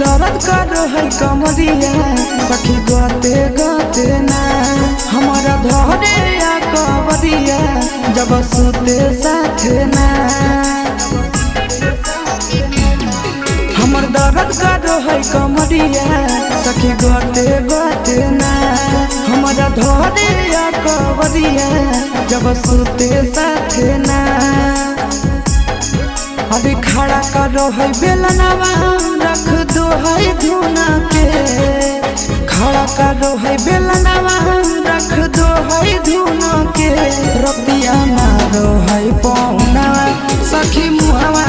दर्द कर है कमरिया सखी गाते गाते ना हमारा धरे या कवरिया जब सुते साथे ना हमर दर्द कर है कमरिया सखी गाते गाते ना हमारा धरे या कवरिया जब सुते साथे ना अभी खड़ा करो है बेलनवा रख दो है धुना के खड़ा करो है बेलनवा रख दो है धुना के रतिया मारो है पौना सखी मुहवा